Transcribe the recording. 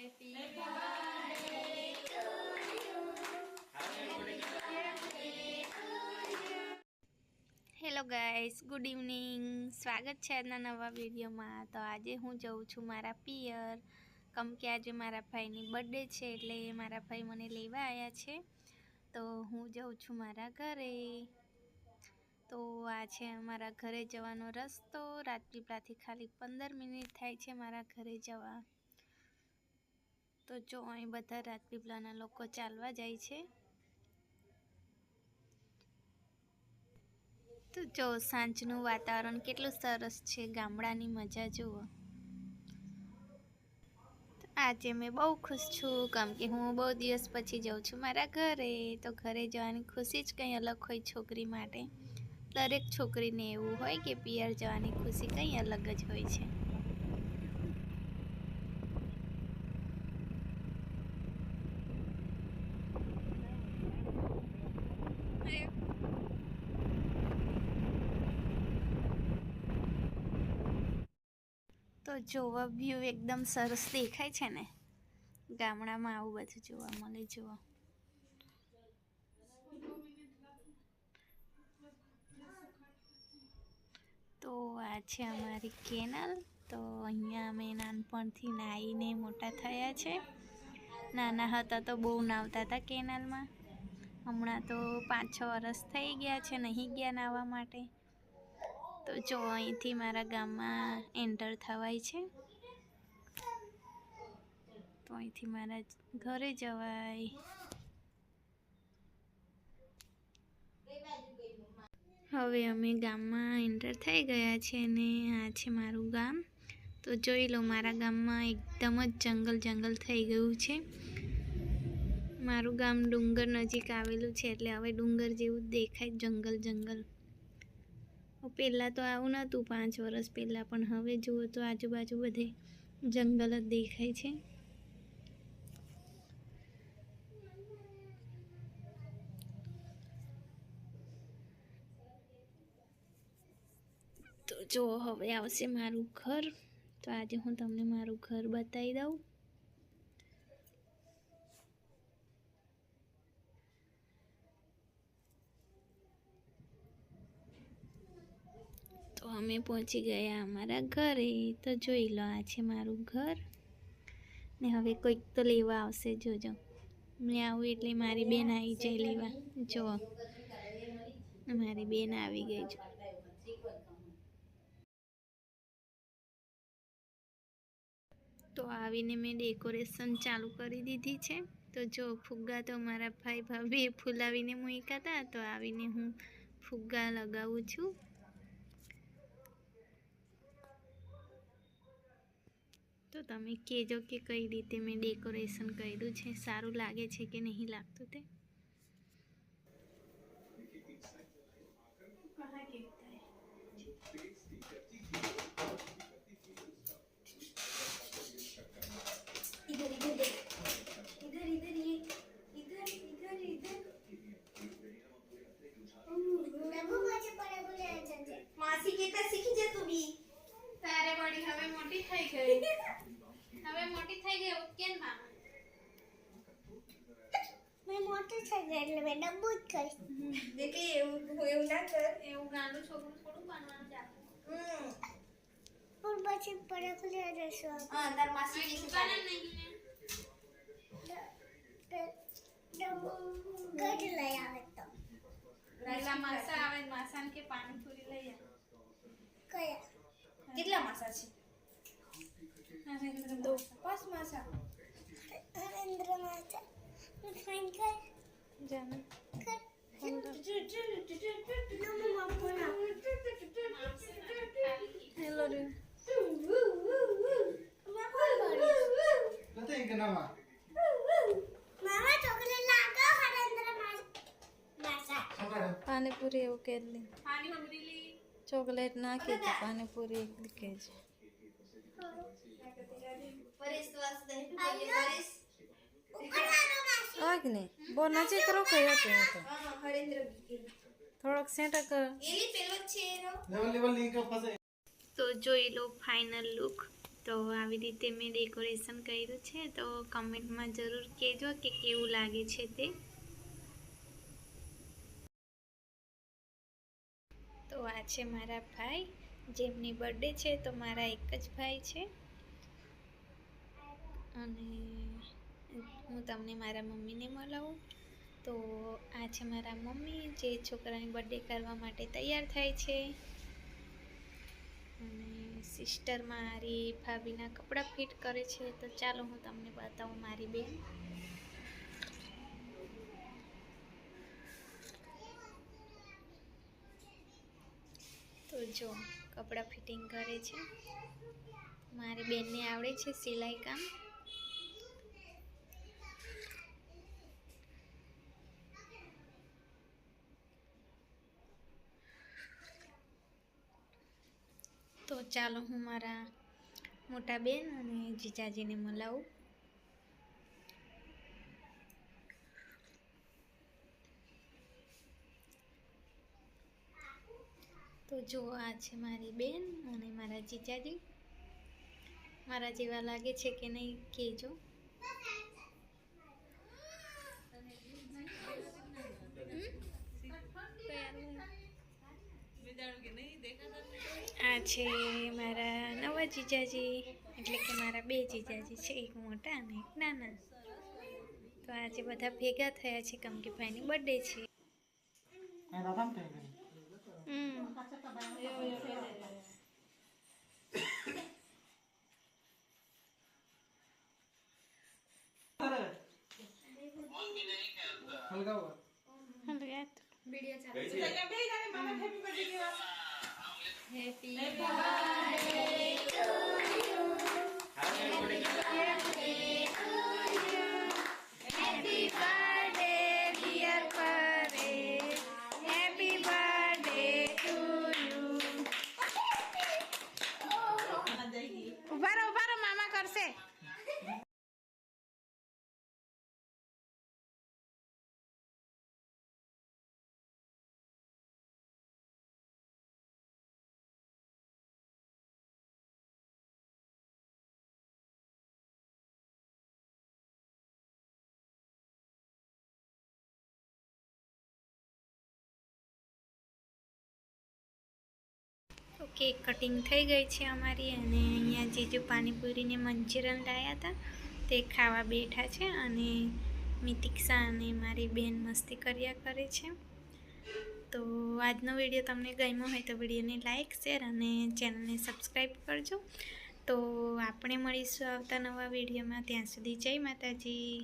Hello guys, good evening. સ્વાગત છે આજના નવા વિડીયોમાં. તો આજે હું જઉં છું મારા પિયર, કેમ કે આજે મારા ભાઈની બર્થડે છે, એટલે મારા ભાઈ મને લેવા આવ્યા છે. તો હું જઉં છું મારા ઘરે. તો આ છે અમારા ઘરે જવાનો રસ્તો. રાજપીપળાથી ખાલી 15 મિનિટ થાય છે મારા ઘરે જવા. તો જો અહીં બધા રાજપીપળાના લોકો ચાલવા જાય છે. તો જો સાંજનું વાતાવરણ કેટલું સરસ છે, ગામડાની મજા જુઓ. આજે મેં બહુ ખુશ છું, કેમ કે હું બહુ દિવસ પછી જાઉં છું મારા ઘરે. તો ઘરે જવાની ખુશી જ કંઈ અલગ હોય છોકરી માટે. દરેક છોકરીને એવું હોય કે પિયર જવાની ખુશી કંઈ અલગ જ હોય છે. તો જોવા વ્યૂ એકદમ સરસ દેખાય છે ને. ગામડામાં આવું બધું જોવા મળે. જુઓ, તો આ છે અમારી કેનાલ. તો અહીંયા અમે નાનપણથી નાહીને મોટા થયા છે. નાના હતા તો બહુ નાવતા હતા કેનાલમાં. હમણાં તો 5-6 વર્ષ થઈ ગયા છે નહીં ગયા નાહવા માટે. તો જો અહીંથી મારા ગામમાં એન્ટર થવાય છે. તો અહીંથી મારા ઘરે જવાય. હવે અમે ગામમાં એન્ટર થઈ ગયા છે અને આ છે મારું ગામ. તો જોઈ લો, મારા ગામમાં એકદમ જ જંગલ થઈ ગયું છે. મારું ગામ ડુંગર નજીક આવેલું છે, એટલે હવે ડુંગર જેવું જ દેખાય, જંગલ. પહેલાં તો આવું નહોતું 5 વર્ષ પહેલાં, પણ હવે જુઓ તો આજુબાજુ બધે જંગલ જ દેખાય છે. તો જો હવે આવશે મારું ઘર. તો આજે હું તમને મારું ઘર બતાવી દઉં. તો અમે પહોંચી ગયા અમારા ઘરે. તો જોઈ લો, આ છે મારું ઘર. ને હવે કોઈક તો લેવા આવશે. જોજો, મેં આવું એટલે મારી બેન આવી જાય લેવા. જુઓ, મારી બેન આવી ગઈ છે. તો આવીને મેં ડેકોરેશન ચાલુ કરી દીધી છે. તો જો ફુગ્ગા તો મારા ભાઈ ભાભીએ ફૂલાવીને મૂક્યા હતા, તો આવીને હું ફુગ્ગા લગાવું છું. તો તમે કહેજો કે કઈ રીતે મેં ડેકોરેશન કર્યું છે, સારું લાગે છે કે નહીં લાગતું તે. માસી કેતા શીખી જા તું બી. તારે બડી હવે મોટી થઈ ગઈ. હવે મોટી થઈ ગઈ એવું કેમ મામા? મેં મોટી થઈ ગઈ એટલે મેં ડબ્બુ જ ખાઈશ. દેખે એવું ના કર. એવું ગાંડું છોકરું થોડું બનવાનું છે આપણે. પણ પછી પડે ખુલી જશે. હા, તાર માસી ની દુકાને નહીં ને. ડબ્બુ ગઢ લઈ આવે તો. પેલા માસા આવે, માસાને કે પાણીપુરી લઈ આવે. કયા? કેટલા માસા છે? નરેન્દ્ર 5 માસા. નરેન્દ્ર માસા. ફાઈન કર. જાને. કર. હેલો રે. નથી કે નામાં મામા ચોકલેટ લાગો નરેન્દ્ર માસા. પાણીપુરી એવું કે લે. પાણી હમરીલી. ચોકલેટ ના કે પાણીપુરી એક કે છે. પરેશ વાસ દે પરેશ ઉકળવાનો માસી. આગને બો નજીક કરો કે હતો તો હા, હરેન્દ્ર બી. થોડોક સેટા કર. એલી પેલો છે એનો. લેવલ લિંક ફસે. તો જોઈ લો ફાઇનલ લુક. તો આવી રીતે મેં ડેકોરેશન કર્યું છે, તો કમેન્ટમાં જરૂર કહેજો કે કેવું લાગે છે તે. તો આ છે મારા ભાઈ, જેમની બર્થડે છે, તો મારા એક જ ભાઈ છે. અને હું તમને મારા મમ્મીને મળાવું. તો આ છે મારા મમ્મી, જે છોકરાની બર્થડે કરવા માટે તૈયાર થાય છે. અને સિસ્ટર મારી ભાભીના કપડાં ફિટ કરે છે. તો ચાલો હું તમને બતાવું મારી બેન. તો જો કપડાં ફિટિંગ કરે છે. મારી બેનને આવડે છે સિલાઈ કામ. તો ચાલો હું મારા મોટા બેન અને જીજાજીને મળાવું. તો જો આ છે મારી બેન અને મારા જીજાજી. મારા જેવા લાગે છે કે નહીં કહેજો. આ છે મારા નવા જીજાજી, એટલે કે મારા બે જીજાજી છે, એક મોટા અને એક નાના. તો આજે બધા ભેગા થયા છે કેમ કે ભાઈની બર્થડે છે. ઉભા રહો મામા કરશે. કેક કટિંગ થઈ ગઈ છે અમારી. અને અહીંયા જીજુ પાણીપુરીને મંચુરિયન લાવ્યા હતા, તે ખાવા બેઠા છે. અને મિતિક્ષા અને મારી બેન મસ્તી કર્યા કરે છે. તો આજનો વિડીયો તમને ગમ્યો હોય તો વિડીયોને લાઈક, શેર અને ચેનલને સબસ્ક્રાઈબ કરજો. તો આપણે મળીશું આવતા નવા વિડીયોમાં. ત્યાં સુધી જય માતાજી.